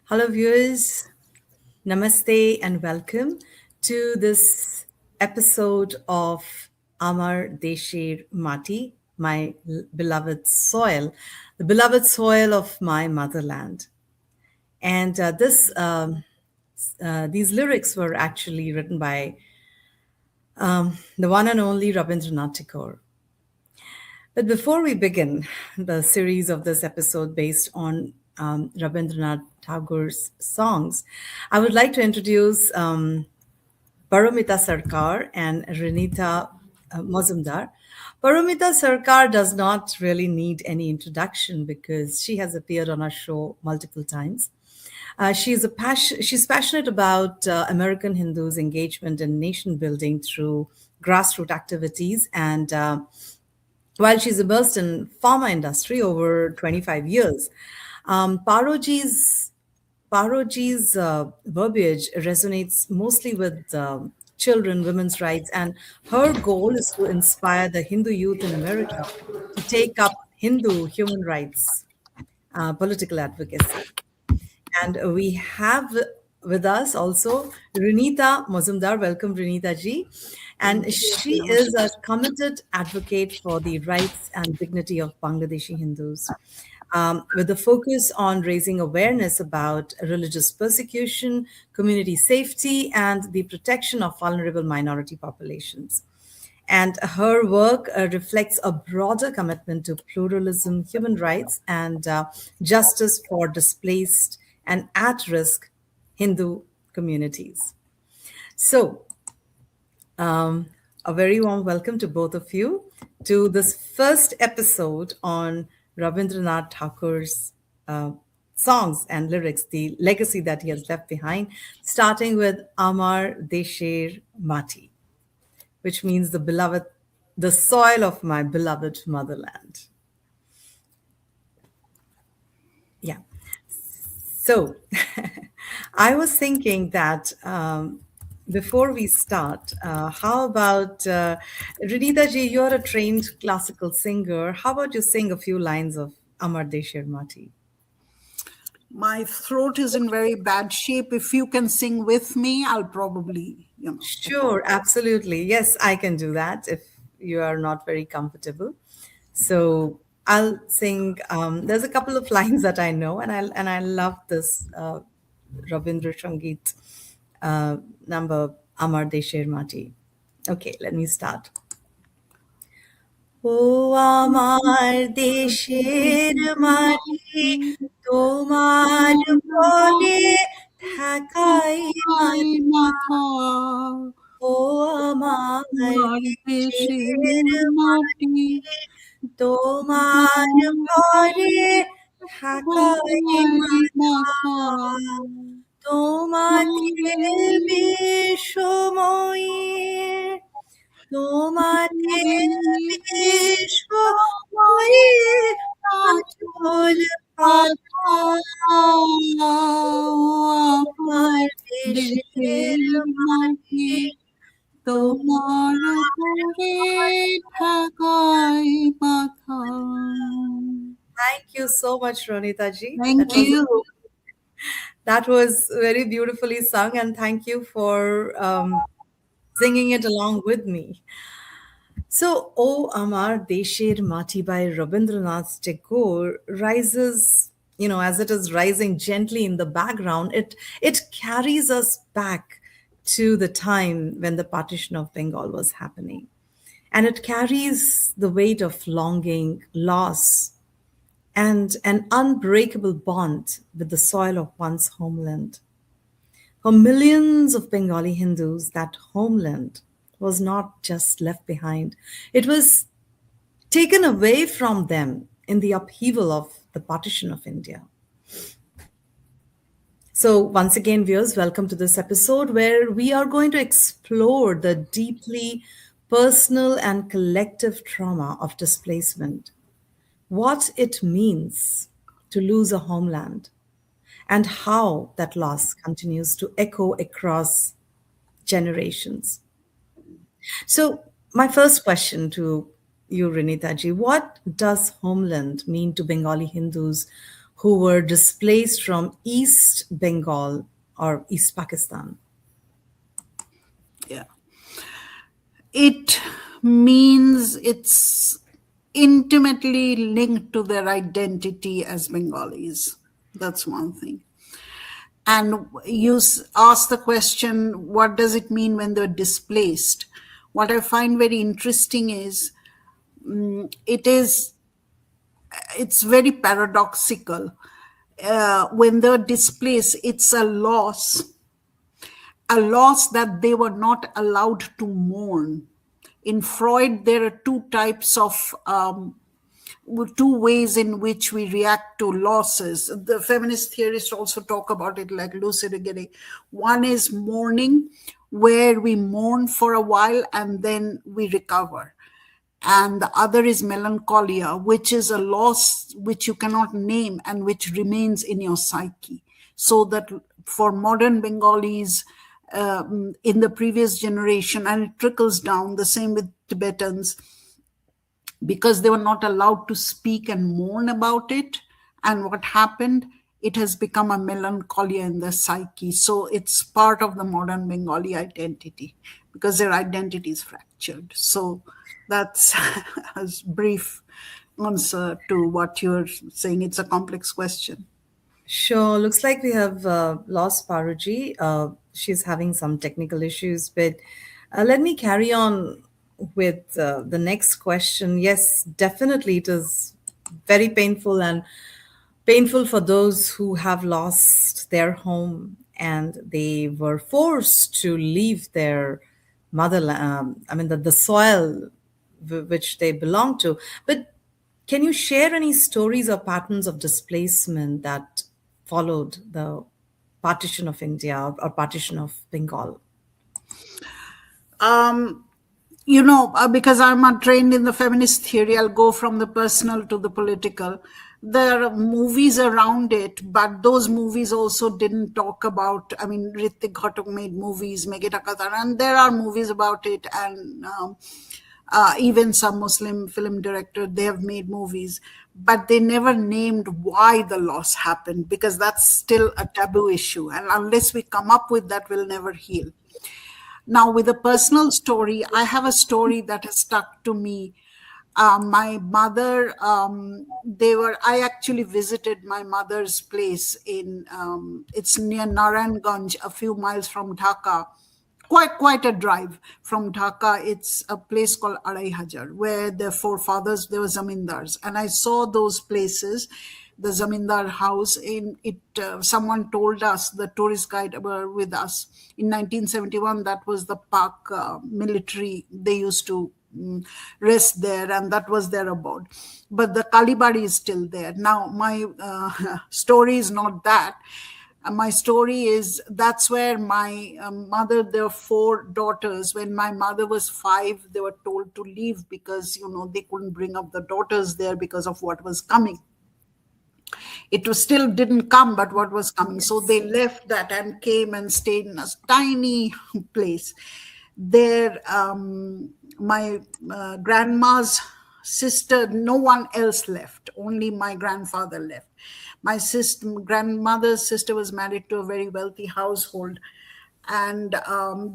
Hello, viewers. Namaste and welcome to this episode of Amar Desher Mati, my beloved soil, the beloved soil of my motherland. And these lyrics were actually written by the one and only Rabindranath Tagore. But before we begin the series of this episode based on Rabindranath Tagore's songs, I would like to introduce Paromita Sarkar and Rinita Mazumdar. Paromita Sarkar does not really need any introduction because she has appeared on our show multiple times. She's passionate about American Hindus' engagement in nation building through grassroots activities and while she's immersed in pharma industry over 25 years. Paroji's verbiage resonates mostly with children, women's rights, and her goal is to inspire the Hindu youth in America to take up Hindu human rights political advocacy. And we have with us also Rinita Mazumdar. Welcome, Rinita ji. And she is a committed advocate for the rights and dignity of Bangladeshi Hindus, with a focus on raising awareness about religious persecution, community safety, and the protection of vulnerable minority populations. And her work reflects a broader commitment to pluralism, human rights, and justice for displaced and at risk Hindu communities. So, a very warm welcome to both of you to this first episode on Rabindranath Tagore's songs and lyrics, the legacy that he has left behind, starting with Amar Desher Mati, which means the soil of my beloved motherland. Yeah. So I was thinking that before we start, how about Rinita ji, you're a trained classical singer. How about you sing a few lines of Amar Desher Mati? My throat is in very bad shape. If you can sing with me, I'll probably, Sure, absolutely. Yes, I can do that if you are not very comfortable. So I'll sing. There's a couple of lines that I know, and I love this Rabindra Sangeet number Amar Desher Mati. Okay, let me start. O Amar Desher Mati, তোমার পরে থাকাই মাথা, ও আমার দেশের মাটি, তোমার পরে থাকাই মাথা, তোমাকে বিষময়ে, তোমাকে বিষময়ে আচল আমার দেশের মাটি, তোমার উপরে থাকাই মাথা. Thank you so much, Ronita ji. Thank you. That was very beautifully sung, and thank you for singing it along with me. So, O Amar Desher Mati by Rabindranath Tagore rises, as it is rising gently in the background, it carries us back to the time when the partition of Bengal was happening. And it carries the weight of longing, loss, and an unbreakable bond with the soil of one's homeland. For millions of Bengali Hindus, that homeland was not just left behind. It was taken away from them in the upheaval of the partition of India. So once again, viewers, welcome to this episode where we are going to explore the deeply personal and collective trauma of displacement, what it means to lose a homeland, and how that loss continues to echo across generations. So, my first question to you, Rinita ji, what does homeland mean to Bengali Hindus who were displaced from East Bengal or East Pakistan? Yeah. It means it's intimately linked to their identity as Bengalis. That's one thing. And you ask the question, what does it mean when they're displaced? What I find very interesting is it is it's very paradoxical. When they're displaced, it's a loss that they were not allowed to mourn. In Freud, there are two types of two ways in which we react to losses. The feminist theorists also talk about it like lucid awakening. One is mourning, where we mourn for a while and then we recover. And the other is melancholia, which is a loss which you cannot name and which remains in your psyche. So that for modern Bengalis, in the previous generation, and it trickles down, the same with Tibetans, because they were not allowed to speak and mourn about it. And what happened? It has become a melancholia in the psyche. So it's part of the modern Bengali identity because their identity is fractured. So that's a brief answer to what you're saying. It's a complex question. Sure. Looks like we have lost Paruji. She's having some technical issues, but let me carry on with the next question. Yes, definitely, it is very painful and painful for those who have lost their home and they were forced to leave their motherland. I mean, the soil which they belong to. But can you share any stories or patterns of displacement that followed the partition of India or partition of Bengal? Um, because I'm not trained in the feminist theory, I'll go from the personal to the political. There are movies around it, but those movies also didn't talk about. I mean, Ritik Ghatak made movies, Megita Katar, and there are movies about it, and even some Muslim film director, they have made movies, but they never named why the loss happened because that's still a taboo issue, and unless we come up with that, we'll never heal. Now, with a personal story, I have a story that has stuck to me. My mother, I actually visited my mother's place it's near Narayanganj, a few miles from Dhaka. Quite a drive from Dhaka. It's a place called Arai Hajar, where their forefathers, they were zamindars. And I saw those places, the zamindar house in it. Someone told us, the tourist guide were with us. In 1971, that was the park military. They used to rest there, and that was their abode. But the Kalibari is still there. Now, my story is not that. My story is that's where my mother, there were four daughters. When my mother was 5, they were told to leave because, they couldn't bring up the daughters there because of what was coming. It was still didn't come, but what was coming. So they left that and came and stayed in a tiny place. There, my grandma's sister, no one else left. Only my grandfather left. My grandmother's sister was married to a very wealthy household, and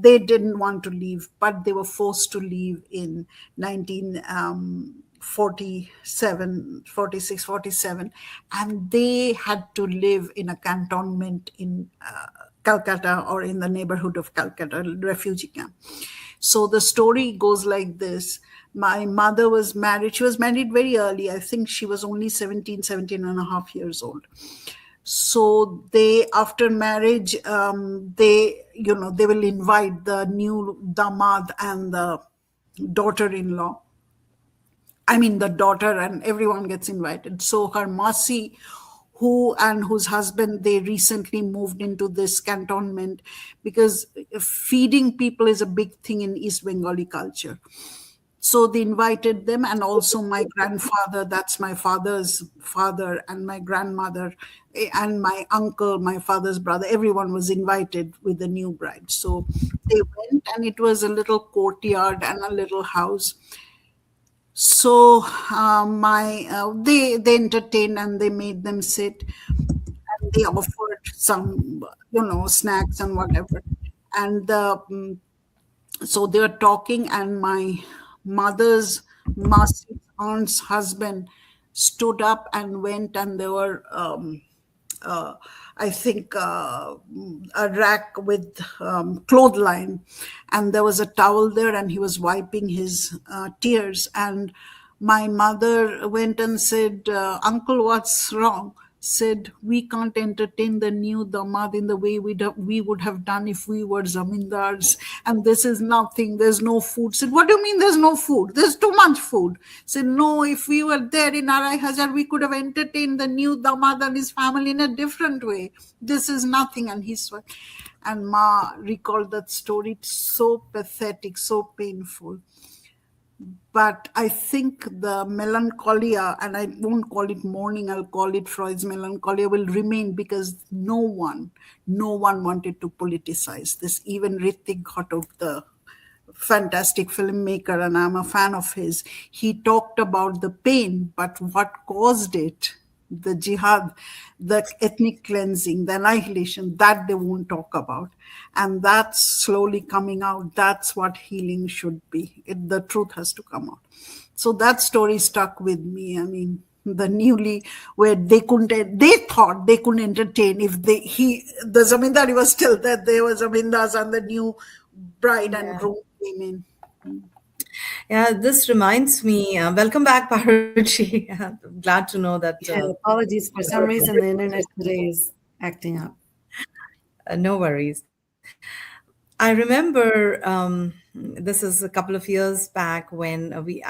they didn't want to leave, but they were forced to leave in 1947, 46, 47, and they had to live in a cantonment in Calcutta, or in the neighborhood of Calcutta, refugee camp. So the story goes like this. My mother was married. She was married very early. I think she was only 17 and a half years old. So they, after marriage, they will invite the new damad and the daughter-in-law. I mean, the daughter, and everyone gets invited. So her Masi, whose husband, they recently moved into this cantonment, because feeding people is a big thing in East Bengali culture. So they invited them, and also my grandfather, that's my father's father, and my grandmother, and my uncle, my father's brother, everyone was invited with the new bride. So they went, and it was a little courtyard and a little house. So my they entertained and they made them sit, and they offered some snacks and whatever, and so they were talking, and my mother's master's aunt's husband stood up and went, and there were uh, I think a rack with clothesline, and there was a towel there, and he was wiping his tears. And my mother went and said, "Uncle, what's wrong?" Said, "We can't entertain the new damad in the way we would have done if we were zamindars, and this is nothing. There's no food." Said, "What do you mean there's no food? There's too much food." Said, "No, if we were there in Arai Hazar, we could have entertained the new damad and his family in a different way. This is nothing." And and Ma recalled that story. It's so pathetic, so painful. But I think the melancholia, and I won't call it mourning, I'll call it Freud's melancholia, will remain, because no one wanted to politicize this. Even Ritik Ghatak, the fantastic filmmaker, and I'm a fan of his, he talked about the pain, but what caused it, the jihad, the ethnic cleansing, the annihilation, that they won't talk about. And that's slowly coming out. That's what healing should be. The truth has to come out. So that story stuck with me. I mean, the newly, where they thought they couldn't entertain if the zamindar was still there. There was zamindars, and the new bride and Yeah. groom came in. Yeah, this reminds me. Welcome back, Paruchi. I'm glad to know that. Yeah, apologies. For some reason, the internet today is acting up. No worries. I remember this is a couple of years back when we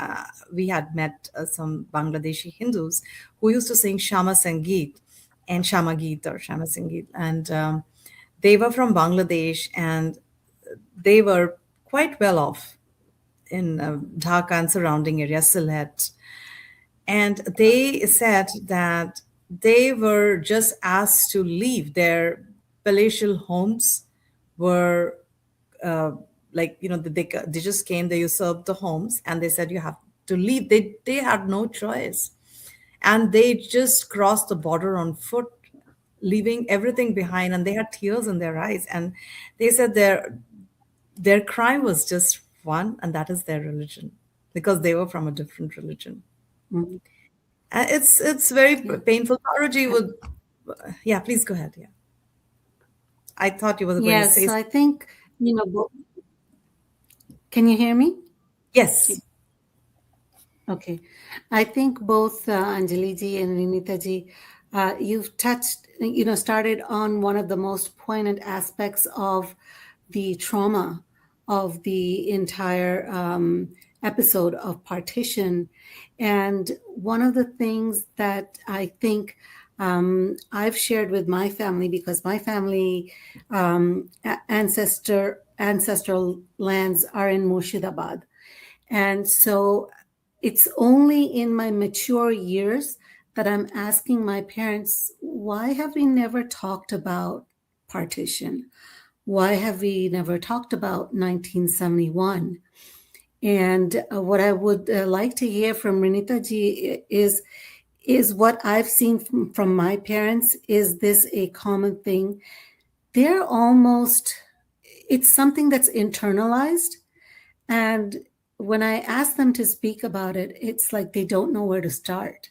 had met some Bangladeshi Hindus who used to sing Shama Sangeet and Shama Geet or Shama Sangeet, and they were from Bangladesh, and they were quite well off in Dhaka and surrounding area, Sylhet. And they said that they were just asked to leave their palatial homes, were uh, like, they just came, they usurped the homes, and they said you have to leave. They had no choice, and they just crossed the border on foot, leaving everything behind, and they had tears in their eyes, and they said their crime was just one, and that is their religion, because they were from a different religion. Mhm. It's very Yeah. painful. Paraji Uh, would, yeah, please go ahead. Yeah, I thought you were going to Yes, say so I think, can you hear me? yes. Okay. I think both Anjali ji and Rinita ji, you've touched, started on one of the most poignant aspects of the trauma of the entire episode of partition. And one of the things that I think I've shared with my family, because my family ancestral lands are in Murshidabad. And so it's only in my mature years that I'm asking my parents, why have we never talked about partition? Why have we never talked about 1971? And what I would like to hear from Rinita ji is what I've seen from my parents. Is this a common thing? They're almost, it's something that's internalized, and when I ask them to speak about it, it's like they don't know where to start.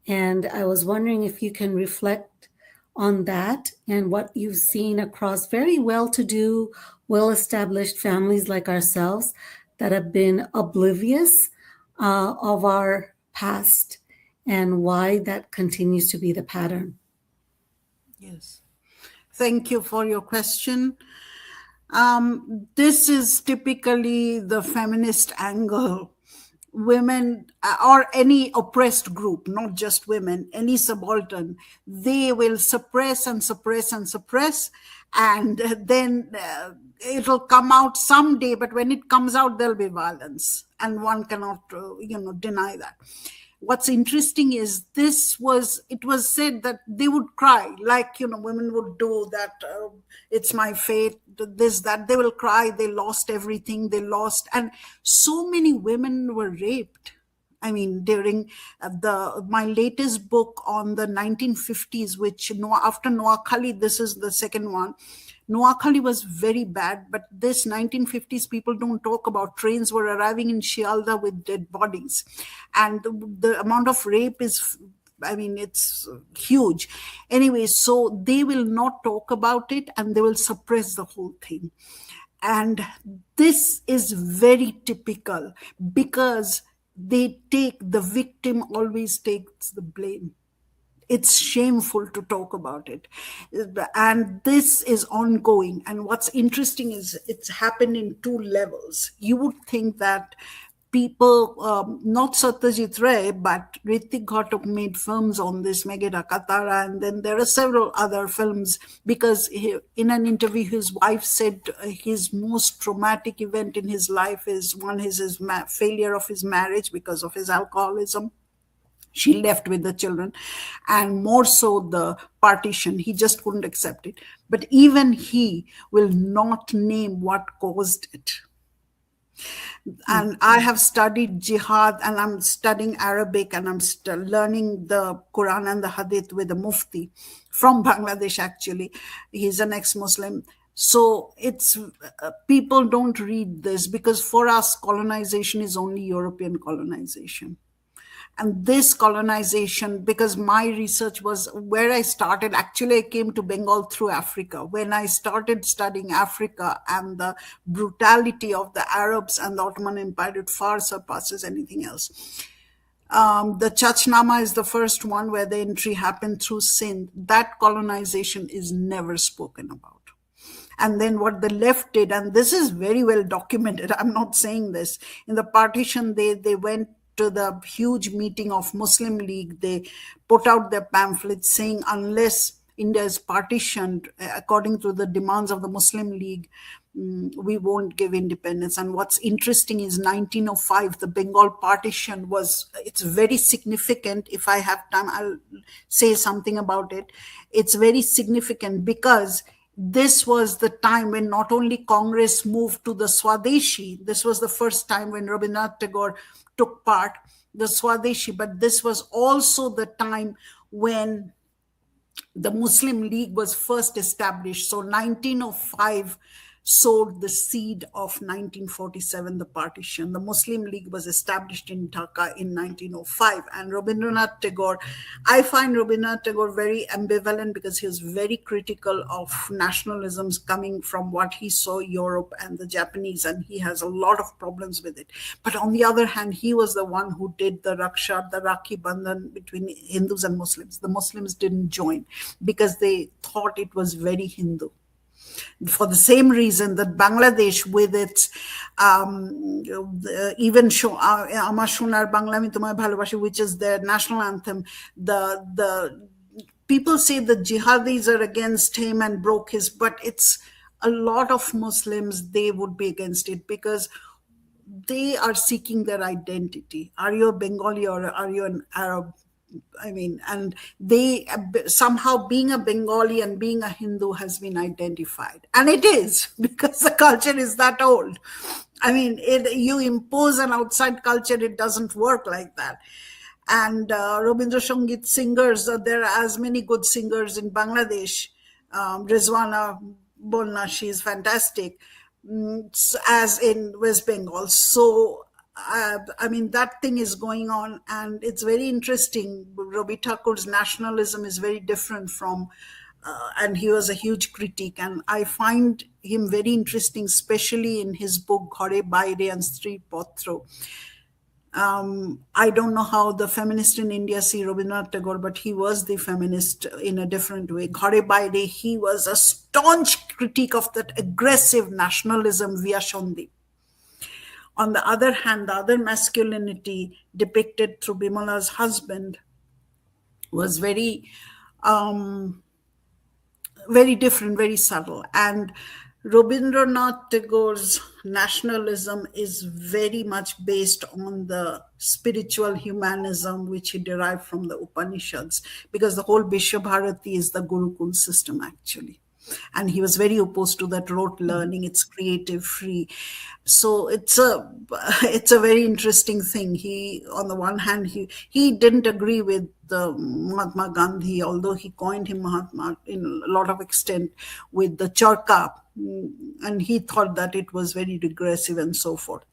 And I was wondering if you can reflect on that and what you've seen across very well to do, well established families like ourselves that have been oblivious of our past, and why that continues to be the pattern. Yes. Thank you for your question. This is typically the feminist angle. Women or any oppressed group, not just women, any subaltern, they will suppress and suppress and suppress, and then it'll come out someday. But when it comes out, there'll be violence, and one cannot, deny that. What's interesting is it was said that they would cry, like women would do that. It's my fate, this, that. They will cry, they lost everything, they lost. And so many women were raped, I mean, during the my latest book on the 1950s, which after Noakhali, this is the second one. Noakhali was very bad, but this 1950s people don't talk about. Trains were arriving in Shialda with dead bodies, and the amount of rape is, I mean, it's huge. Anyway, so they will not talk about it and they will suppress the whole thing. And this is very typical because the victim always takes the blame. It's shameful to talk about it. And this is ongoing. And what's interesting is it's happened in two levels. You would think that people, not Satyajit Ray, but Ritik Ghatak made films on this, Megera Katara, and then there are several other films, because in an interview, his wife said his most traumatic event in his life is his failure of his marriage because of his alcoholism. She left with the children, and more so the partition. He just couldn't accept it. But even he will not name what caused it. And I have studied jihad, and I'm studying Arabic, and I'm learning the Quran and the Hadith with a mufti from Bangladesh, actually. He's an ex-Muslim. So it's people don't read this because for us, colonization is only European colonization. And this colonization, because my research was where I started, actually I came to Bengal through Africa. When I started studying Africa and the brutality of the Arabs and the Ottoman Empire, it far surpasses anything else. The Chachnama is the first one where the entry happened through Sindh. That colonization is never spoken about. And then what the left did, and this is very well documented, I'm not saying this, in the partition, they went to the huge meeting of Muslim League. They put out their pamphlets saying unless India is partitioned according to the demands of the Muslim League, we won't give independence. And what's interesting is 1905, the Bengal partition it's very significant. If I have time, I'll say something about it. It's very significant because this was the time when not only Congress moved to the Swadeshi, this was the first time when Rabindranath Tagore took part, the Swadeshi, but this was also the time when the Muslim League was first established. So 1905 sowed the seed of 1947, the partition. The Muslim League was established in Dhaka in 1905. And Rabindranath Tagore, I find Rabindranath Tagore very ambivalent because he was very critical of nationalisms coming from what he saw Europe and the Japanese, and he has a lot of problems with it. But on the other hand, he was the one who did the Raksha, the Rakhi Bandhan between Hindus and Muslims. The Muslims didn't join because they thought it was very Hindu. For the same reason that Bangladesh, with its even Amar Shonar Bangla Mi Tomaye Bhalobashi, which is their national anthem, the people say the jihadis are against him and broke his, but it's a lot of Muslims, they would be against it because they are seeking their identity. Are you a Bengali or are you an Arab? I mean, and they somehow being a Bengali and being a Hindu has been identified. And it is because the culture is that old. I mean, you impose an outside culture, it doesn't work like that. And Rabindra Sangeet singers, there are as many good singers in Bangladesh. Rizwana Bolna, she is fantastic, as in West Bengal. So I mean, that thing is going on, and it's very interesting. Rabi Thakur's nationalism is very different from, and he was a huge critic, and I find him very interesting, especially in his book Ghare Baire and Stree Potro. I don't know how the feminists in India see Rabindranath Tagore, but he was the feminist in a different way. Ghare Baire, he was a staunch critique of that aggressive nationalism via Shandi. On the other hand, the other masculinity depicted through Bimala's husband was very, very different, very subtle. And Rabindranath Tagore's nationalism is very much based on the spiritual humanism which he derived from the Upanishads, because the whole Vishwa Bharati is the Gurukul system, actually. and he was very opposed to that rote learning. It's creative, free. So it's a very interesting thing. He, on the one hand, he didn't agree with Mahatma Gandhi, although he coined him Mahatma in a lot of extent with the charka, and he thought that it was very regressive and so forth.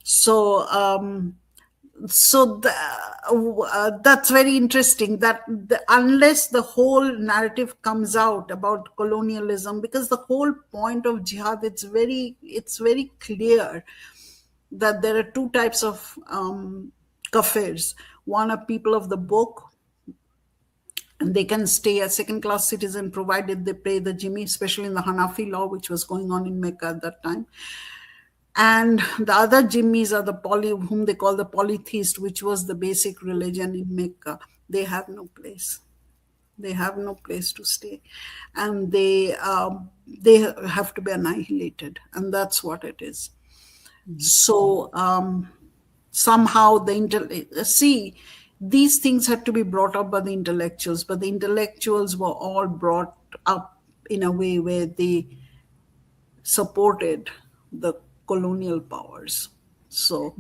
So that's very interesting, that unless the whole narrative comes out about colonialism, because the whole point of jihad, it's very clear that there are two types of kafirs. One are people of the book, and they can stay as second class citizen provided they pay the jimmy, especially in the Hanafi law, which was going on in Mecca at that time. And the other jimmies are whom they call the polytheist, which was the basic religion in Mecca. They have no place. They have no place to stay, and they have to be annihilated, and that's what it is. So somehow these things had to be brought up by the intellectuals, but the intellectuals were all brought up in a way where they supported the colonial powers. So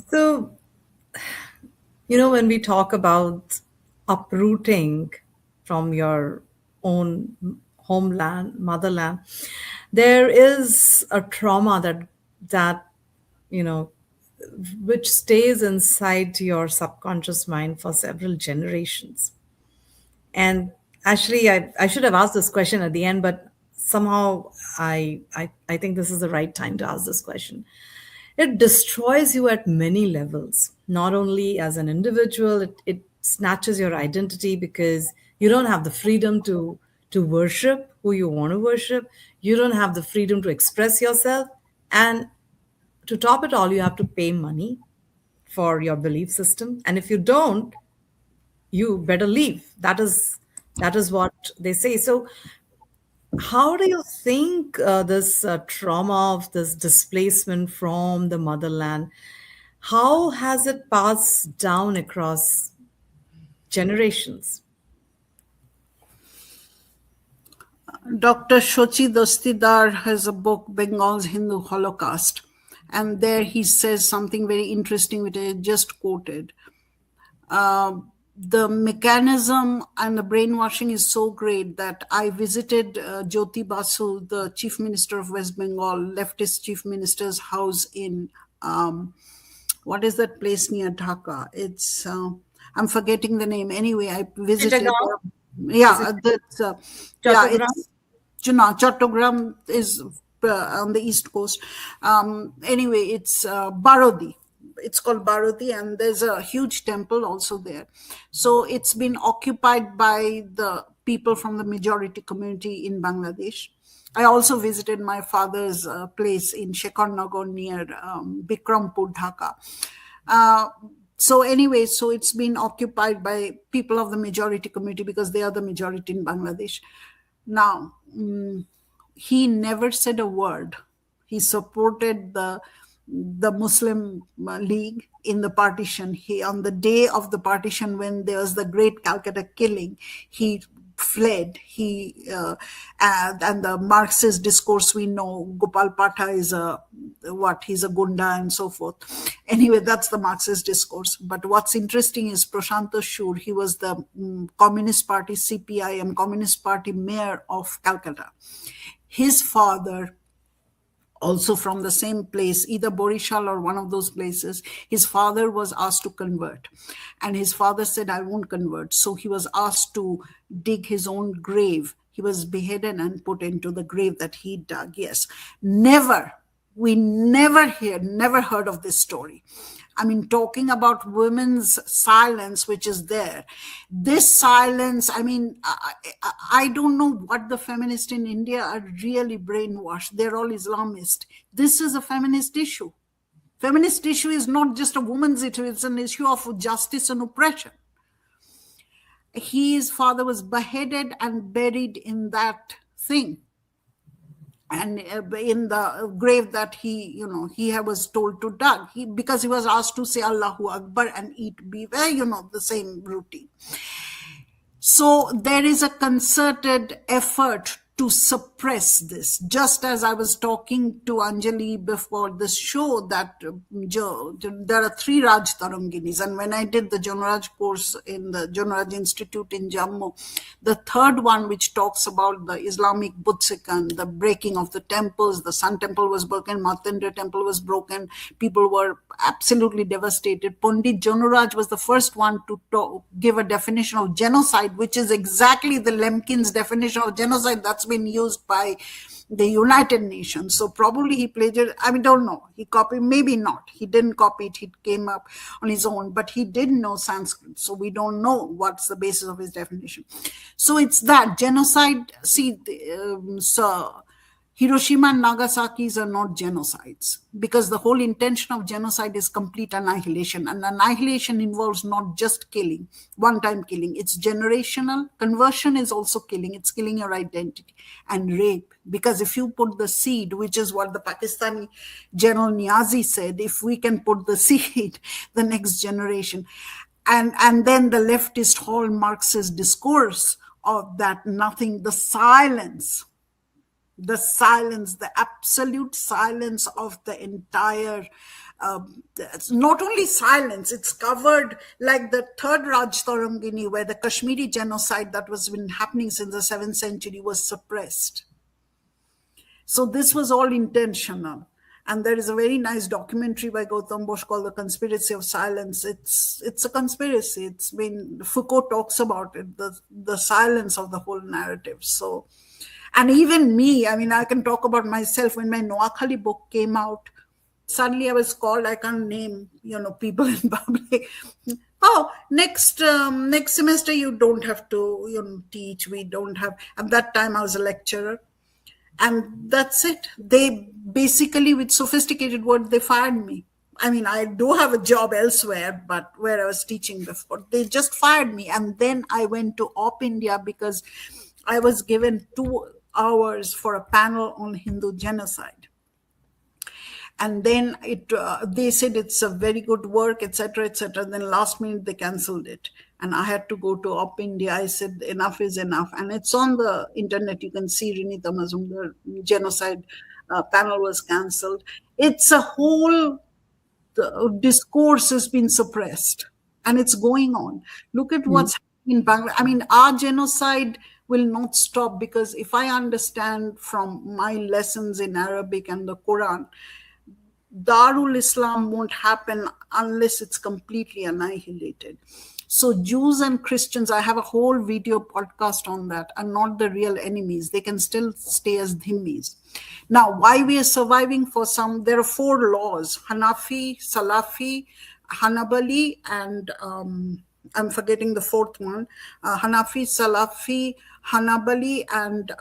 So, when we talk about uprooting from your own homeland, motherland, there is a trauma that you know which stays inside your subconscious mind for several generations. And actually, I should have asked this question at the end, but somehow I think this is the right time to ask this question. It destroys you at many levels, not only as an individual, it snatches your identity because you don't have the freedom to worship who you want to worship. You don't have the freedom to express yourself. And to top it all, you have to pay money for your belief system. And if you don't, you better leave. That is what they say. So how do you think this trauma of this displacement from the motherland, how has it passed down across generations? Dr. Shochi Dostidar has a book, Bengal's Hindu Holocaust, and there he says something very interesting, which I just quoted. The mechanism and the brainwashing is so great that I visited Jyoti Basu, the chief minister of West Bengal, leftist chief minister's house in, what is that place near Dhaka? It's, I'm forgetting the name. Anyway, I visited. Yeah, that's, it's Chattogram is on the east coast. Anyway, it's Barodi. It's called Barodi, and there's a huge temple also there. So it's been occupied by the people from the majority community in Bangladesh. I also visited my father's place in Shekhar near Bikrampur, Dhaka. So anyway, so it's been occupied by people of the majority community because they are the majority in Bangladesh. Now, he never said a word. He supported the Muslim League in the partition. He, on the day of the partition, when there was the great Calcutta killing, he fled. And the Marxist discourse, we know Gopal Patha is he's a gunda and so forth. Anyway, that's the Marxist discourse. But what's interesting is Prashant Shur. He was the Communist Party, CPIM, Communist Party mayor of Calcutta. His father, also from the same place, either Borishal or one of those places, his father was asked to convert. And his father said, I won't convert. So he was asked to dig his own grave. He was beheaded and put into the grave that he dug. Yes. We never heard of this story. I mean, talking about women's silence, which is there. This silence, I mean, I don't know what the feminists in India are really brainwashed. They're all Islamist. This is a feminist issue. Feminist issue is not just a woman's issue. It's an issue of justice and oppression. His father was beheaded and buried in that thing. And in the grave that he was told to dig, because he was asked to say Allahu Akbar and eat beef, the same routine. So there is a concerted effort to suppress this. Just as I was talking to Anjali before this show, that there are three Raj Taranginis. And when I did the Jonaraj course in the Jonaraj Institute in Jammu, the third one, which talks about the Islamic Butsikan, the breaking of the temples, the Sun Temple was broken, Martandra Temple was broken, people were absolutely devastated. Pandit Jonaraj was the first one to give a definition of genocide, which is exactly the Lemkin's definition of genocide that's been used by the United Nations. So probably he plagiarized, I mean, don't know. He copied, maybe not. He didn't copy it. He came up on his own, but he did know Sanskrit. So we don't know what's the basis of his definition. So it's that genocide. See, so Hiroshima and Nagasaki's are not genocides, because the whole intention of genocide is complete annihilation. And annihilation involves not just killing, one-time killing. It's generational. Conversion is also killing. It's killing your identity. And rape. Because if you put the seed, which is what the Pakistani General Niazi said, if we can put the seed, the next generation. And then the leftist whole Marxist discourse of that nothing, the silence, the absolute silence of the entire, not only silence, it's covered like the third Raj Tarangini, where the Kashmiri genocide that was been happening since the 7th century was suppressed. So this was all intentional. And there is a very nice documentary by Gautam Bosch called The Conspiracy of Silence. It's a conspiracy. It's been, Foucault talks about it, the silence of the whole narrative. So, and even me, I mean, I can talk about myself. When my Noakhali book came out, suddenly I was called, I can't name, people in public. Oh, next semester you don't have to, teach. We don't have, at that time I was a lecturer. And that's it. They basically, with sophisticated words, they fired me. I mean, I do have a job elsewhere, but where I was teaching before, they just fired me. And then I went to Op India because I was given 2 hours for a panel on Hindu genocide. And then they said it's a very good work, etc., etc. Then last minute they cancelled it, and I had to go to Op India. I said enough is enough, and it's on the internet. You can see Rinita Mazumdar genocide panel was cancelled. It's a whole discourse has been suppressed, and it's going on. Look at what's happening in Bangladesh. I mean, our genocide will not stop, because if I understand from my lessons in Arabic and the Quran, Darul Islam won't happen unless it's completely annihilated. So Jews and Christians, I have a whole video podcast on that, are not the real enemies. They can still stay as dhimmis. Now, why we are surviving for some, there are 4 laws: Hanafi, Salafi, Hanabali, and I'm forgetting the 4th one. Hanafi, Salafi, Hanabali, and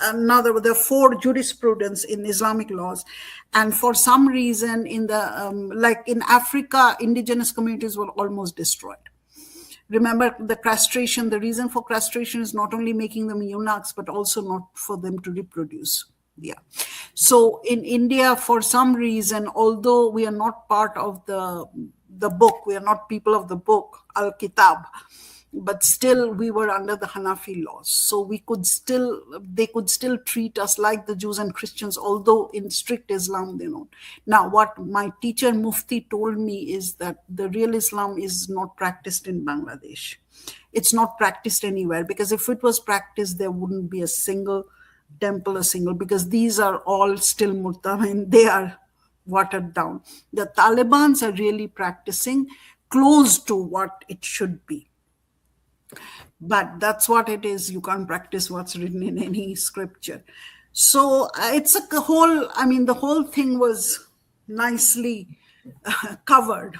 another. There are 4 jurisprudence in Islamic laws, and for some reason, in the like in Africa, indigenous communities were almost destroyed. Remember the castration. The reason for castration is not only making them eunuchs, but also not for them to reproduce. Yeah. So in India, for some reason, although we are not part of the book, we are not people of the book, Al-Kitab, but still we were under the Hanafi laws. So they could still treat us like the Jews and Christians, although in strict Islam they don't. Now, what my teacher Mufti told me is that the real Islam is not practiced in Bangladesh. It's not practiced anywhere, because if it was practiced, there wouldn't be a single temple, because these are all still Murtamin, they are watered down. The Talibans are really practicing close to what it should be. But that's what it is. You can't practice what's written in any scripture. So it's a whole, I mean, the whole thing was nicely covered,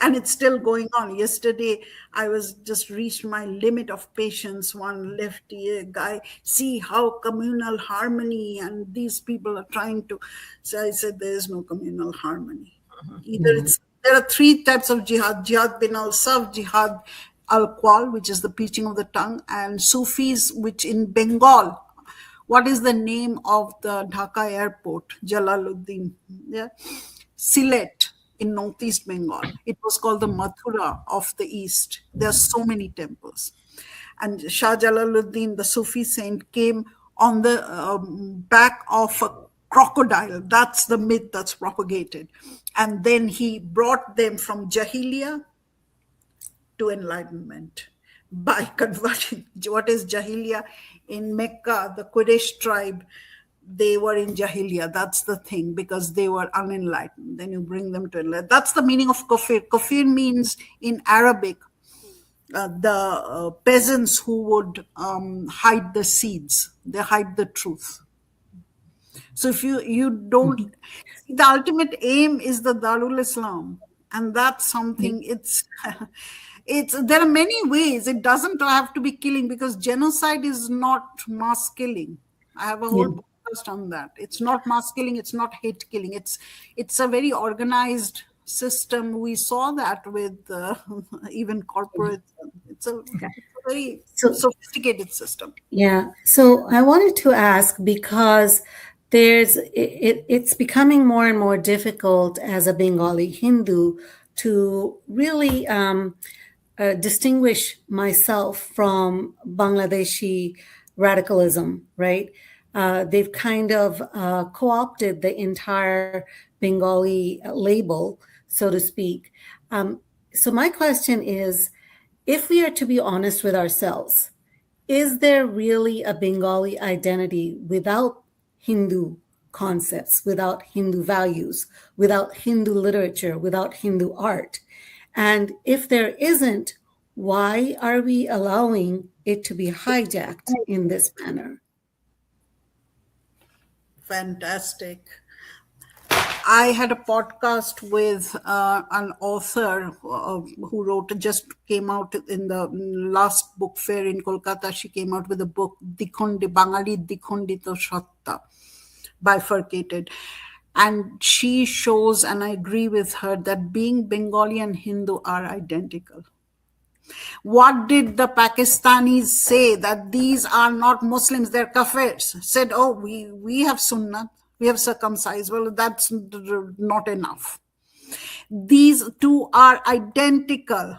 and it's still going on. Yesterday, I was just reached my limit of patience. One lefty guy, see how communal harmony, and these people are trying to. So I said, there is no communal harmony. Either there are 3 types of jihad: jihad bin al-saf, jihad al-Qawal, which is the preaching of the tongue, and Sufis, which in Bengal, what is the name of the Dhaka airport? Jalaluddin, yeah? Sylhet in northeast Bengal. It was called the Mathura of the East. There are so many temples. And Shah Jalaluddin, the Sufi saint, came on the back of a crocodile. That's the myth that's propagated. And then he brought them from Jahiliya to enlightenment by converting. What is Jahiliya? In Mecca, the Quraysh tribe, they were in Jahiliya. That's the thing, because they were unenlightened. Then you bring them to enlightenment. That's the meaning of kafir. Kafir means in Arabic, the peasants who would hide the seeds, they hide the truth. So if you don't, the ultimate aim is the Darul Islam, and that's something. It's there are many ways. It doesn't have to be killing, because genocide is not mass killing. I have a whole podcast on that. It's not mass killing. It's not hate killing. It's a very organized system. We saw that with even corporate. It's a very So, sophisticated system. yeah. So I wanted to ask, because it's becoming more and more difficult as a Bengali Hindu to really distinguish myself from Bangladeshi radicalism, right? They've kind of co-opted the entire Bengali label, so to speak. So my question is, if we are to be honest with ourselves, is there really a Bengali identity without Hindu concepts, without Hindu values, without Hindu literature, without Hindu art? And if there isn't, why are we allowing it to be hijacked in this manner? Fantastic. I had a podcast with an author who just came out in the last book fair in Kolkata. She came out with a book, Bangali Dikhondito Satta, bifurcated. And she shows, and I agree with her, that being Bengali and Hindu are identical. What did the Pakistanis say? That these are not Muslims, they're kafirs. Said, oh, we have sunnah, we have circumcised. Well, that's not enough. These two are identical.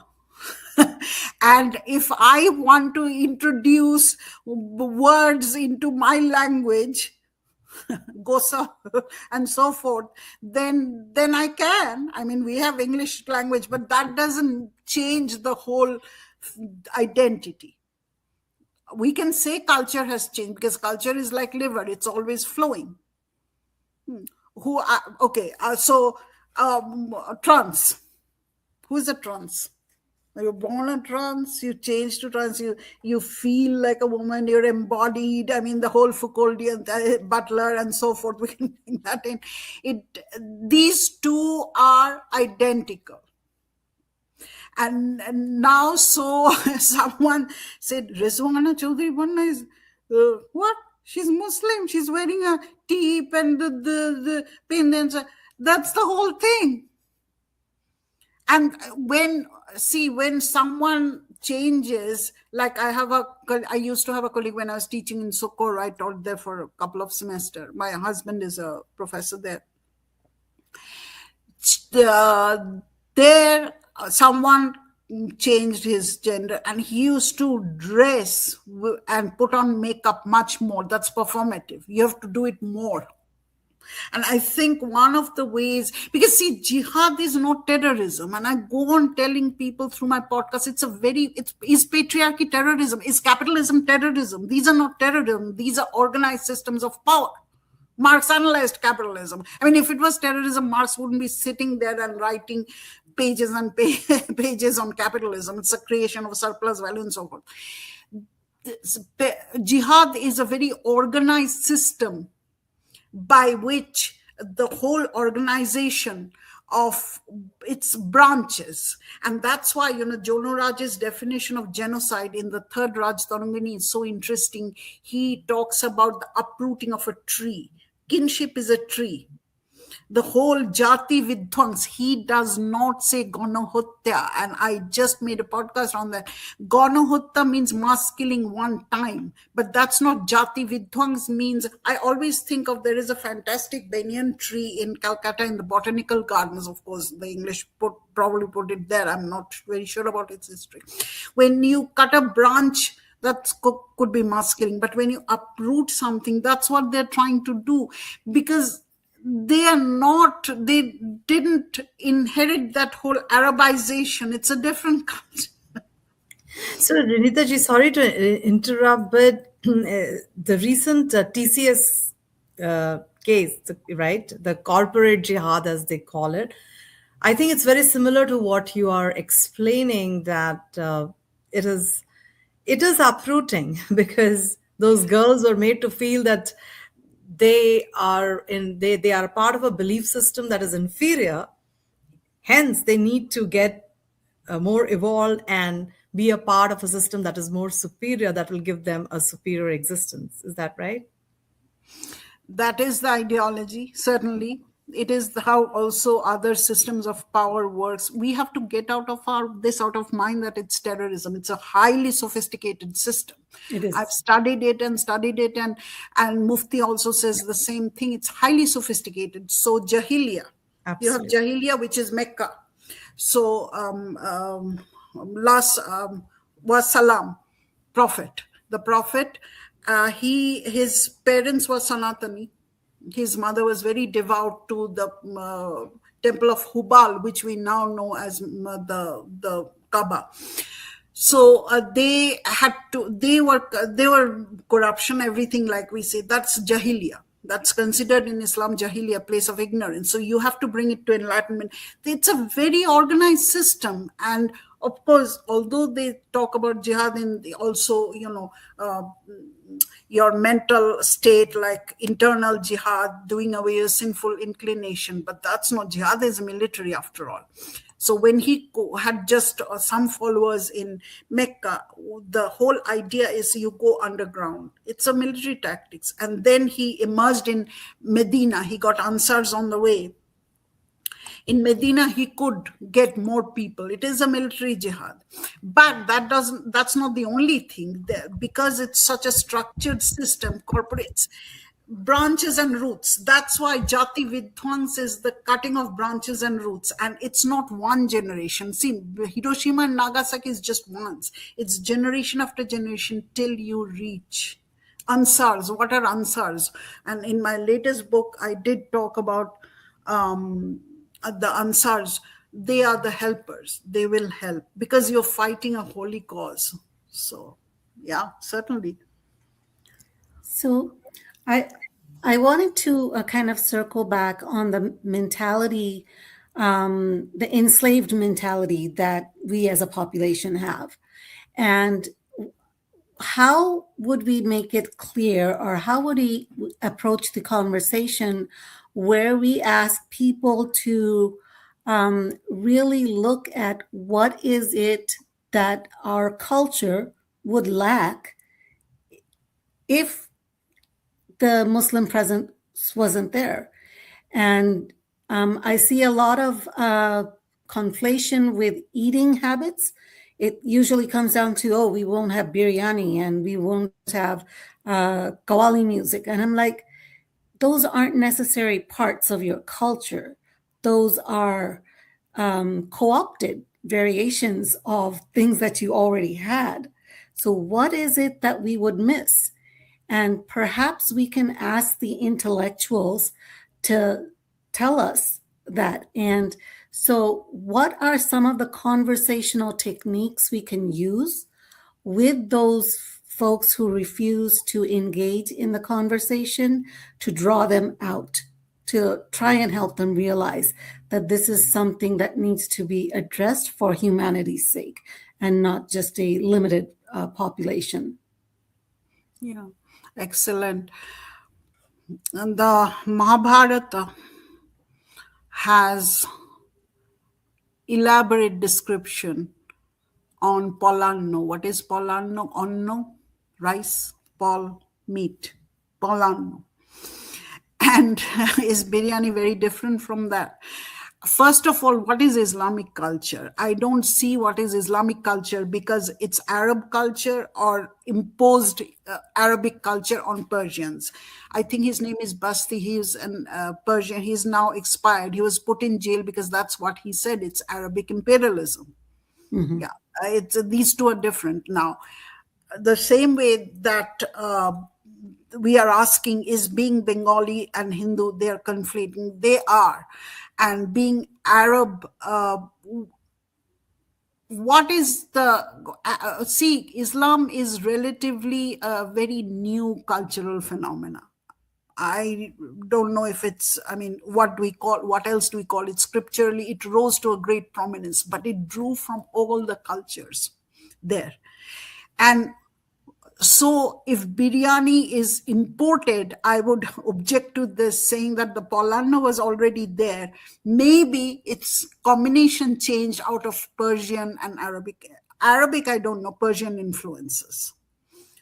And if I want to introduce words into my language, Gosa and so forth, then I can. I mean, we have English language, but that doesn't change the whole identity. We can say culture has changed, because culture is like liver, it's always flowing. Trans. Who is a trans? You're born a trans, you change to trans, you feel like a woman, you're embodied. I mean, the whole Foucauldian Butler and so forth, we can bring that in. These two are identical. And now, so someone said, Rizwana Chaudhary Banna is, what? She's Muslim, she's wearing a teep and the pendants. That's the whole thing. And when someone changes, like I used to have a colleague when I was teaching in Sokor. I taught there for a couple of semesters. My husband is a professor there. Someone changed his gender, and he used to dress and put on makeup much more. That's performative. You have to do it more. And I think one of the ways, because see, jihad is not terrorism, and I go on telling people through my podcast, is patriarchy terrorism? Is capitalism terrorism? These are not terrorism. These are organized systems of power. Marx analyzed capitalism. I mean, if it was terrorism, Marx wouldn't be sitting there and writing pages and pages on capitalism. It's a creation of surplus value and so forth. Jihad is a very organized system by which the whole organization of its branches, and that's why, Jonu Raj's definition of genocide in the third Raj Tarangini is so interesting. He talks about the uprooting of a tree. Kinship is a tree. The whole jati vidhwans, he does not say gonohotya, and I just made a podcast on that. Gonohotya means mass killing one time, but that's not jati vidhwans. Means, I always think of, there is a fantastic banyan tree in Calcutta in the botanical gardens. Of course, the English probably put it there. I'm not very sure about its history. When you cut a branch That could be masculine. But when you uproot something, that's what they're trying to do, because they didn't inherit that whole Arabization. It's a different culture. So, Rinita ji, sorry to interrupt, but the recent TCS case, right, the corporate jihad, as they call it, I think it's very similar to what you are explaining, that it is uprooting because those girls were made to feel that they are part of a belief system that is inferior. Hence, they need to get more evolved and be a part of a system that is more superior, that will give them a superior existence. Is that right? That is the ideology, certainly. It is how also other systems of power works. We have to get out of out of mind that it's terrorism. It's a highly sophisticated system. It is. I've studied it, and Mufti also says the same thing. It's highly sophisticated. So Jahiliya, you have Absolutely. Jahiliya, which is Mecca. So last was Salam, prophet. The prophet, his parents were Sanatani. His mother was very devout to the temple of Hubal, which we now know as the Kaaba. So they were corruption, everything, like we say. That's Jahiliya. That's considered in Islam Jahiliya, place of ignorance. So you have to bring it to enlightenment. It's a very organized system. And of course, although they talk about jihad in also, your mental state, like internal jihad, doing away a sinful inclination, but that's not jihad. Is military after all. So when he had just some followers in Mecca, the whole idea is you go underground. It's a military tactics. And then he emerged in Medina. He got Ansars on the way. In Medina, he could get more people. It is a military jihad. But that's not the only thing there, because it's such a structured system, corporates, branches and roots. That's why Jati Vidhwans is the cutting of branches and roots. And it's not one generation. See, Hiroshima and Nagasaki is just once. It's generation after generation till you reach Ansars. What are Ansars? And in my latest book, I did talk about the Ansars. They are the helpers. They will help because you're fighting a holy cause. So, yeah, certainly. So I wanted to kind of circle back on the mentality, the enslaved mentality that we as a population have. And how would we make it clear, or how would we approach the conversation where we ask people to really look at what is it that our culture would lack if the Muslim presence wasn't there? And I see a lot of conflation with eating habits. It usually comes down to, oh, we won't have biryani and we won't have qawwali music. And I'm like, those aren't necessary parts of your culture. Those are co-opted variations of things that you already had. So what is it that we would miss? And perhaps we can ask the intellectuals to tell us that. And so what are some of the conversational techniques we can use with those folks who refuse to engage in the conversation, to draw them out, to try and help them realize that this is something that needs to be addressed for humanity's sake and not just a limited population? Yeah, excellent. And the Mahabharata has elaborate description on polanno. What is polanno? Onno, rice, pol, meat. Polanno. And is biryani very different from that? First of all, what is Islamic culture? I don't see what is Islamic culture because it's Arab culture or imposed Arabic culture on Persians. I think his name is Basti. He is a Persian. He's now expired. He was put in jail because that's what he said. It's Arabic imperialism. Mm-hmm. Yeah, these two are different now. the same way that we are asking, is being Bengali and Hindu, they are conflating, they are. And being Arab, what is the see, Islam is relatively a very new cultural phenomena. I don't know if it's, I mean, what else do we call it? Scripturally, it rose to a great prominence, but it drew from all the cultures there. And so if biryani is imported, I would object to this, saying that the Polanno was already there. Maybe its combination changed out of Persian and Arabic. Arabic, I don't know, Persian influences.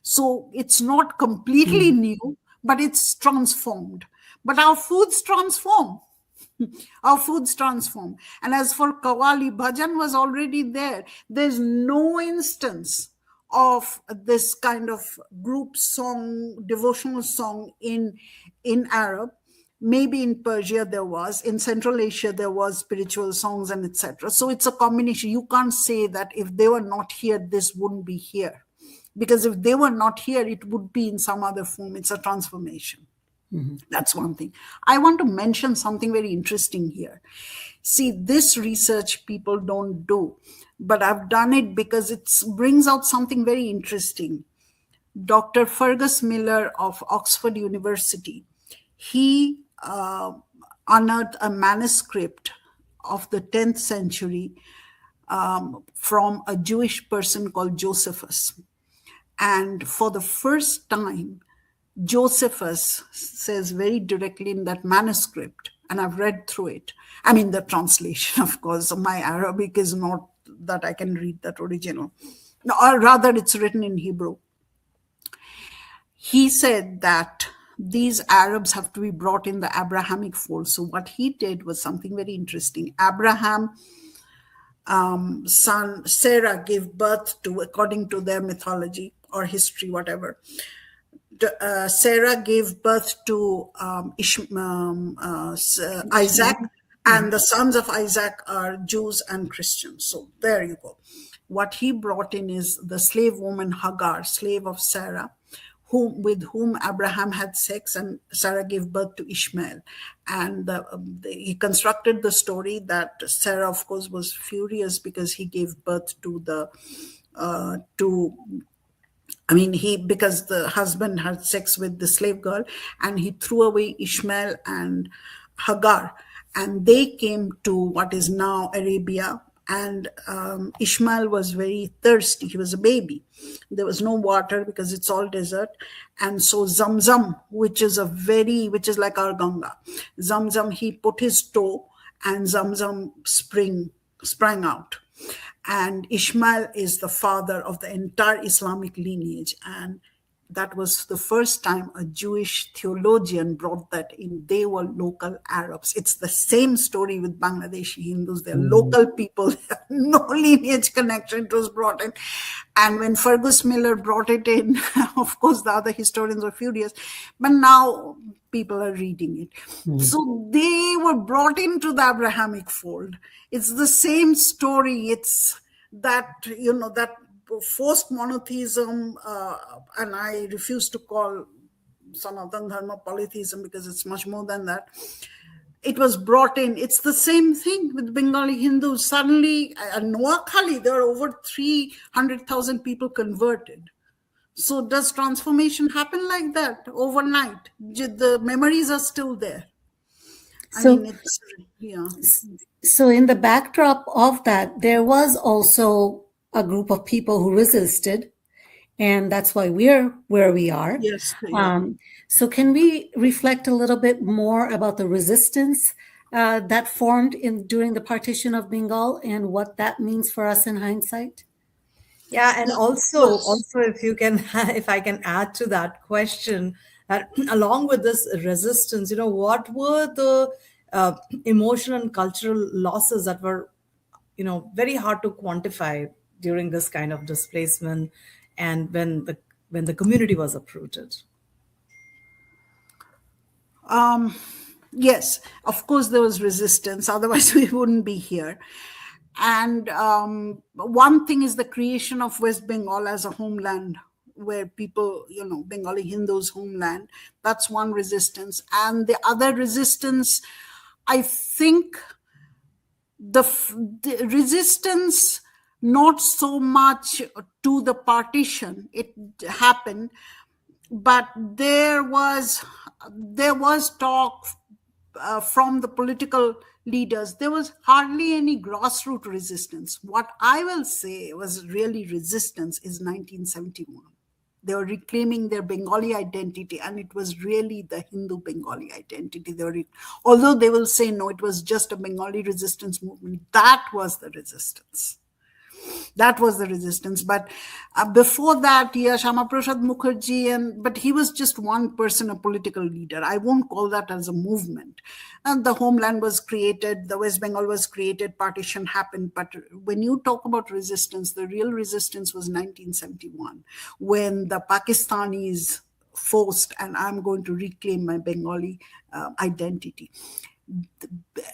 So it's not completely new, but it's transformed. But our foods transform. Our foods transform. And as for Qawwali, bhajan was already there. There's no instance of this kind of group song, devotional song in Arab. Maybe in Persia there was, in Central Asia there was spiritual songs and etc. So it's a combination. You can't say that if they were not here, this wouldn't be here. Because if they were not here, it would be in some other form. It's a transformation. That's one thing. I want to mention something very interesting here. See, this research people don't do, but I've done it because it brings out something very interesting. Dr. Fergus Miller of Oxford University, he unearthed a manuscript of the 10th century from a Jewish person called Josephus. And for the first time, Josephus says very directly in that manuscript, and I've read through it. I mean, the translation, of course. My Arabic is not that I can read that original. No, or rather, it's written in Hebrew. He said that these Arabs have to be brought in the Abrahamic fold. So what he did was something very interesting. Abraham, son Sarah, gave birth to, according to their mythology or history, whatever. Sarah gave birth to Isaac, and the sons of Isaac are Jews and Christians. So there you go. What he brought in is the slave woman Hagar, slave of Sarah, with whom Abraham had sex, and Sarah gave birth to Ishmael. And he constructed the story that Sarah, of course, was furious because he gave birth to because the husband had sex with the slave girl, and he threw away Ishmael and Hagar, and they came to what is now Arabia. And Ishmael was very thirsty. He was a baby. There was no water because it's all desert. And so Zamzam, which is like our Ganga, Zamzam, he put his toe and Zamzam sprang out. And Ishmael is the father of the entire Islamic lineage. And that was the first time a Jewish theologian brought that in. They were local Arabs. It's the same story with Bangladeshi Hindus. They're local people. No lineage connection. It was brought in. And when Fergus Miller brought it in, of course, the other historians were furious. But now people are reading it. So they were brought into the Abrahamic fold. It's the same story. It's that, that forced monotheism, and I refuse to call Sanatana Dharma polytheism because it's much more than that. It was brought in. It's the same thing with Bengali Hindus. Suddenly, at Noakhali, there are over 300,000 people converted. So does transformation happen like that overnight? The memories are still there. So in the backdrop of that, there was also a group of people who resisted, and that's why we're where we are. Yes. So can we reflect a little bit more about the resistance that formed during the partition of Bengal and what that means for us in hindsight? Yeah, and also if I can add to that question, along with this resistance, what were the emotional and cultural losses that were, very hard to quantify during this kind of displacement, and when the community was uprooted? Yes, of course there was resistance. Otherwise, we wouldn't be here. And one thing is the creation of West Bengal as a homeland where people, Bengali Hindus' homeland. That's one resistance. And the other resistance, I think, the resistance, not so much to the partition, it happened, but there was talk from the political leaders. There was hardly any grassroots resistance. What I will say was really resistance is 1971. They were reclaiming their Bengali identity, and it was really the Hindu Bengali identity. Although they will say, no, it was just a Bengali resistance movement. That was the resistance. But before that, yeah, Shama Prasad Mukherjee, but he was just one person, a political leader. I won't call that as a movement. And the homeland was created, the West Bengal was created, partition happened. But when you talk about resistance, the real resistance was 1971, when the Pakistanis forced, and I'm going to reclaim my Bengali identity.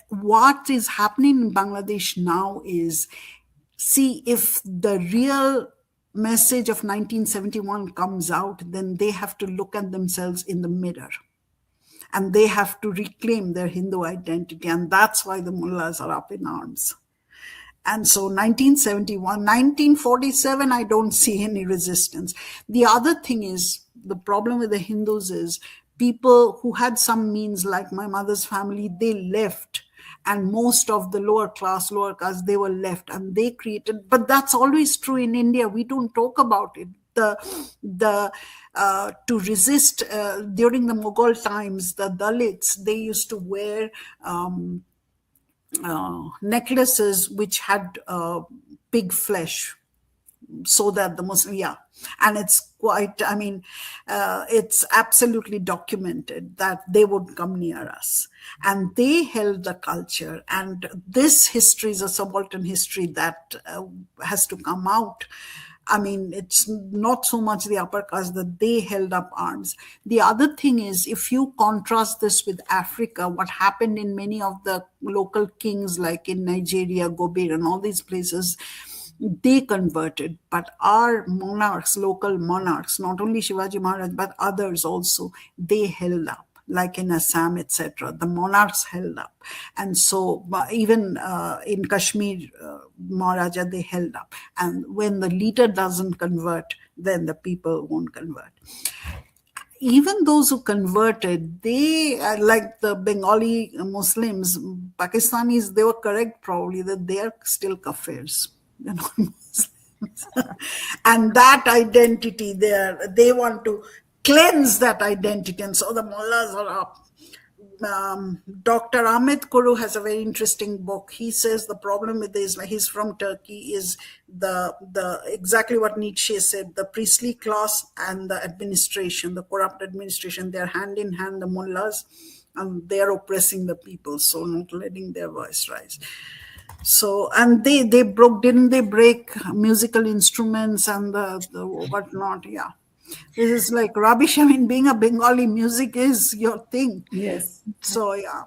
What is happening in Bangladesh now is, see, if the real message of 1971 comes out, then they have to look at themselves in the mirror, and they have to reclaim their Hindu identity. And that's why the mullahs are up in arms. And so 1971, 1947, I don't see any resistance. The other thing is, the problem with the Hindus is, people who had some means, like my mother's family, they left. And most of the lower caste, they were left, and they created. But that's always true in India. We don't talk about it. To resist during the Mughal times, the Dalits, they used to wear necklaces which had pig flesh, so that the Muslim, and it's quite, it's absolutely documented that they would come near us, and they held the culture. And this history is a subaltern history that has to come out. It's not so much the upper caste that they held up arms. The other thing is, if you contrast this with Africa, what happened in many of the local kings, like in Nigeria, Gobir, and all these places, they converted. But our monarchs, local monarchs, not only Shivaji Maharaj, but others also, they held up. Like in Assam, etc., the monarchs held up. And so even in Kashmir, Maharaja, they held up. And when the leader doesn't convert, then the people won't convert. Even those who converted, they, like the Bengali Muslims, Pakistanis, they were correct probably that they are still kafirs. They're not Muslims. And that identity, they want to cleanse that identity. And so the mullahs are up. Dr. Ahmed Kuru has a very interesting book. He says the problem with Islam, he's from Turkey, is the exactly what Nietzsche said, the priestly class and the administration, the corrupt administration, they're hand in hand, the mullahs, and they're oppressing the people, so not letting their voice rise. So, and didn't they break musical instruments and the whatnot? Yeah. This is like rubbish. Being a Bengali, music is your thing. Yes. So, yeah.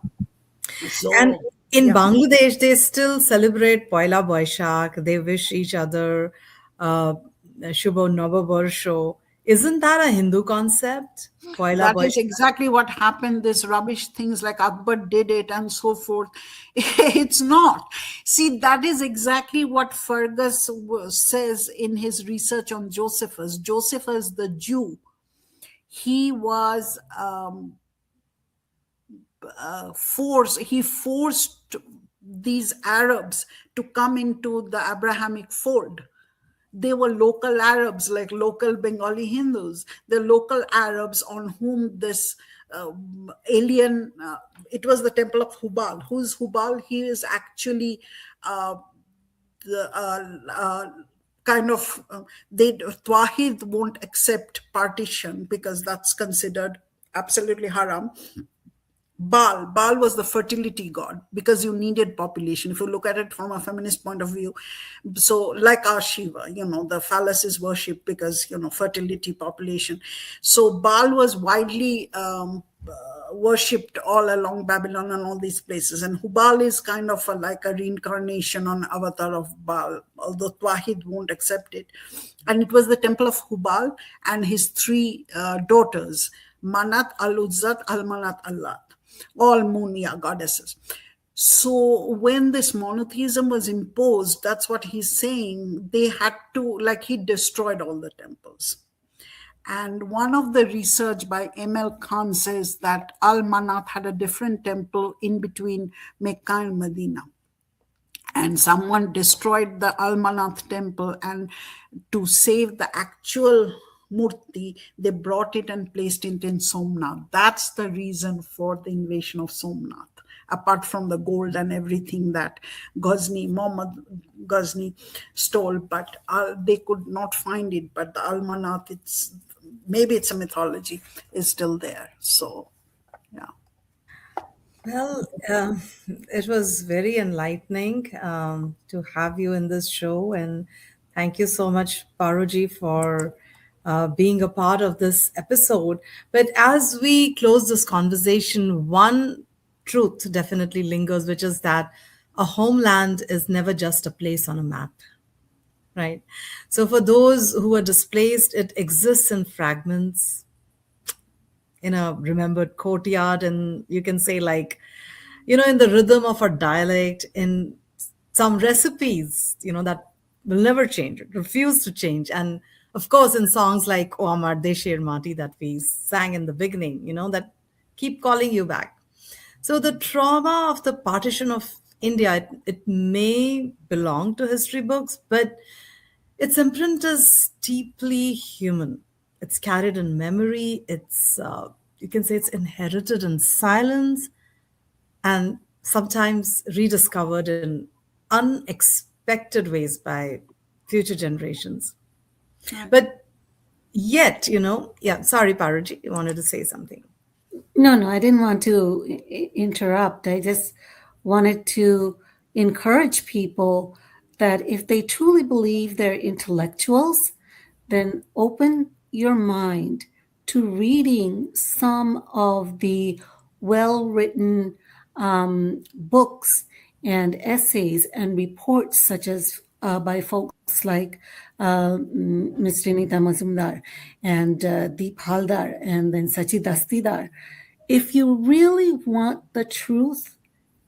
So, And in Bangladesh, they still celebrate Poila Boishakh. They wish each other Shubho Novabarsho. Isn't that a Hindu concept? Poila that is Boishakh. exactly what happened. This rubbish things like Akbar did it and so forth. It's not. See, that is exactly what Fergus says in his research on Josephus. Josephus, the Jew, he was forced these Arabs to come into the Abrahamic fold. They were local Arabs, like local Bengali Hindus. The local Arabs on whom this alien, it was the temple of Hubal. Who's Hubal? He is actually Twahid won't accept partition because that's considered absolutely haram. Baal was the fertility god because you needed population. If you look at it from a feminist point of view, so like our Shiva, the phallus is worshipped because, fertility, population. So Baal was widely worshipped all along Babylon and all these places. And Hubal is kind of like a reincarnation on avatar of Baal, although Twahid won't accept it. And it was the temple of Hubal and his three daughters, Manat, Al-Uzzat, Al-Manat, Allat, all Munia goddesses. So when this monotheism was imposed, that's what he's saying, they had to, like, he destroyed all the temples. And one of the research by M.L. Khan says that Al-Manat had a different temple in between Mecca and Medina. And someone destroyed the Al-Manath temple, and to save the actual murti, they brought it and placed it in Somnath. That's the reason for the invasion of Somnath, apart from the gold and everything that Muhammad Ghazni stole. But they could not find it. But the Al-Manath, maybe it's a mythology, is still there. So, yeah. Well, it was very enlightening to have you in this show. And thank you so much, Paruji, for being a part of this episode. But as we close this conversation, one truth definitely lingers, which is that a homeland is never just a place on a map. Right. So for those who are displaced, it exists in fragments, in a remembered courtyard, and you can say, like, in the rhythm of a dialect, in some recipes, that will never change, refuse to change. And of course, in songs like O Amar, Desher Mati that we sang in the beginning, that keep calling you back. So the trauma of the partition of India, it may belong to history books, but its imprint is deeply human. It's carried in memory. You can say it's inherited in silence, and sometimes rediscovered in unexpected ways by future generations. But yet, yeah, sorry, Paraji, you wanted to say something. No, I didn't want to interrupt. I just wanted to encourage people that if they truly believe they're intellectuals, then open your mind to reading some of the well-written books and essays and reports, such as by folks like Ms. Rinita Mazumdar and Deep Haldar and then Sachi Dastidar. If you really want the truth,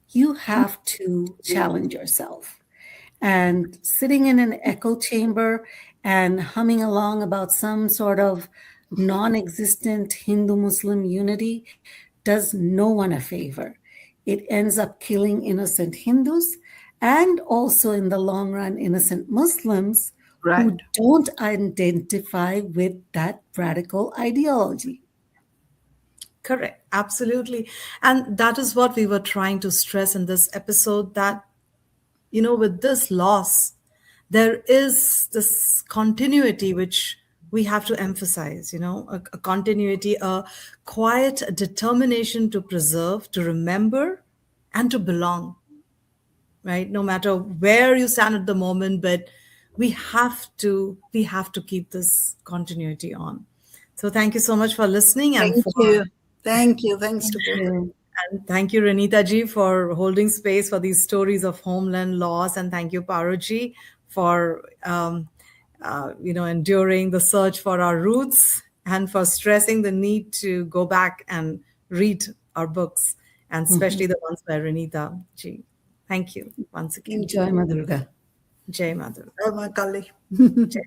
you have to challenge yourself. And sitting in an echo chamber and humming along about some sort of non-existent Hindu-Muslim unity does no one a favor. It ends up killing innocent Hindus and also, in the long run, innocent Muslims who don't identify with that radical ideology. Correct. Absolutely. And that is what we were trying to stress in this episode, that, with this loss, there is this continuity which we have to emphasize, a continuity, a quiet determination to preserve, to remember, and to belong, right? No matter where you stand at the moment, but we have to keep this continuity on. So thank you so much for listening. Thank you. Thanks to both. And thank you, Rinita ji, for holding space for these stories of homeland loss. And thank you, Paruji, for enduring the search for our roots and for stressing the need to go back and read our books, and especially the ones by Rinita ji. Thank you once again. Jai Ma Durga. Jai Ma Durga. Jai Ma Kali. Jai.